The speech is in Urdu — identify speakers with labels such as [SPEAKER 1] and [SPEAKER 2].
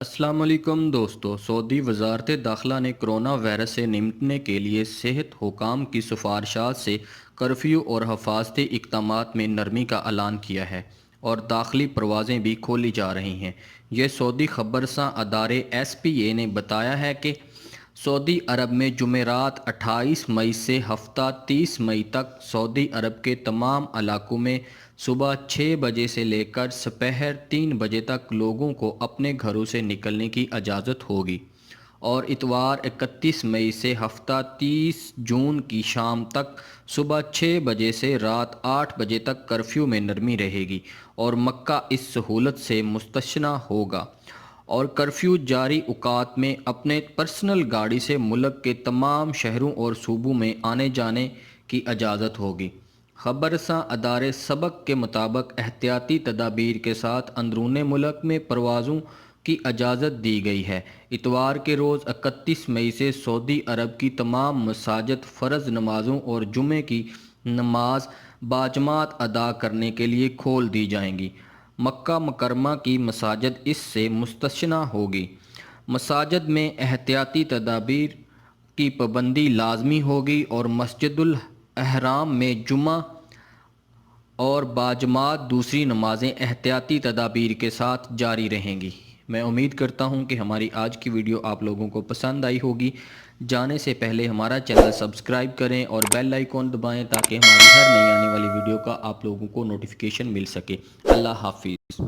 [SPEAKER 1] السلام علیکم دوستو، سعودی وزارت داخلہ نے کرونا وائرس سے نمٹنے کے لیے صحت حکام کی سفارشات سے کرفیو اور حفاظتی اقدامات میں نرمی کا اعلان کیا ہے اور داخلی پروازیں بھی کھولی جا رہی ہیں۔ یہ سعودی خبررساں ادارے SPA نے بتایا ہے کہ سعودی عرب میں جمعرات 28 مئی سے ہفتہ 30 مئی تک سعودی عرب کے تمام علاقوں میں صبح 6 بجے سے لے کر سپہر 3 بجے تک لوگوں کو اپنے گھروں سے نکلنے کی اجازت ہوگی، اور اتوار 31 مئی سے ہفتہ 30 جون کی شام تک صبح 6 بجے سے رات 8 بجے تک کرفیو میں نرمی رہے گی اور مکہ اس سہولت سے مستثنیٰ ہوگا، اور کرفیو جاری اوقات میں اپنے پرسنل گاڑی سے ملک کے تمام شہروں اور صوبوں میں آنے جانے کی اجازت ہوگی۔ خبررساں ادارے سبق کے مطابق احتیاطی تدابیر کے ساتھ اندرون ملک میں پروازوں کی اجازت دی گئی ہے۔ اتوار کے روز 31 مئی سے سعودی عرب کی تمام مساجد فرض نمازوں اور جمعے کی نماز باجماعت ادا کرنے کے لیے کھول دی جائیں گی۔ مکہ مکرمہ کی مساجد اس سے مستثنیٰ ہوگی۔ مساجد میں احتیاطی تدابیر کی پابندی لازمی ہوگی اور مسجد الحرام میں جمعہ اور باجماعت دوسری نمازیں احتیاطی تدابیر کے ساتھ جاری رہیں گی۔ میں امید کرتا ہوں کہ ہماری آج کی ویڈیو آپ لوگوں کو پسند آئی ہوگی۔ جانے سے پہلے ہمارا چینل سبسکرائب کریں اور بیل آئیکن دبائیں تاکہ ہماری ہر نئی آنے والی ویڈیو کا آپ لوگوں کو نوٹیفیکیشن مل سکے۔ اللہ حافظ۔